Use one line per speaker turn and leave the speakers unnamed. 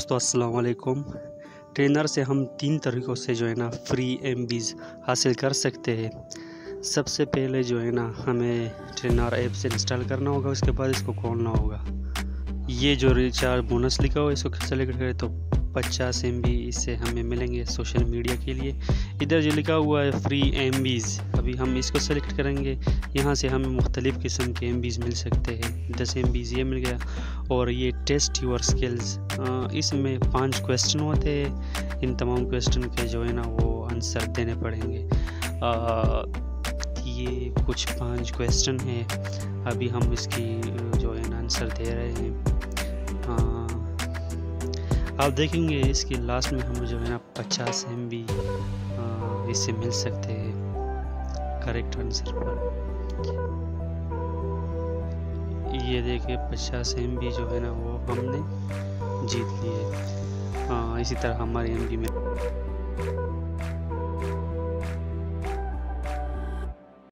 दोस्तों अस्सलाम वालेकुम। ट्रेनर से हम 3 तरीक़ों से जो है ना फ्री एमबीज़ हासिल कर सकते हैं। सबसे पहले जो है ना हमें ट्रेनर ऐप से इंस्टॉल करना होगा, उसके बाद इसको खोलना होगा। ये जो रिचार्ज बोनस लिखा हुआ है इसको सेलेक्ट करें तो 50 MB इससे हमें मिलेंगे सोशल मीडिया के लिए। इधर जो लिखा हुआ है फ्री एमबीज़, अभी हम इसको सेलेक्ट करेंगे। यहाँ से हमें मुख्तलिफ़ किस्म के एमबीज़ मिल सकते हैं। 10 MB ये मिल गया। और ये टेस्ट योर स्किल्स, इसमें 5 क्वेश्चन होते हैं। इन तमाम क्वेश्चन के जो है ना वो आंसर देने पड़ेंगे। ये कुछ 5 क्वेश्चन हैं, अभी हम इसकी जो है ना आंसर दे रहे हैं। आप देखेंगे इसके लास्ट में हमें जो है ना 50 MB इससे मिल सकते हैं करेक्ट आंसर पर। ये देखिए 50 MB जो है ना वो हमने जीत लिए। इसी तरह हमारी MB में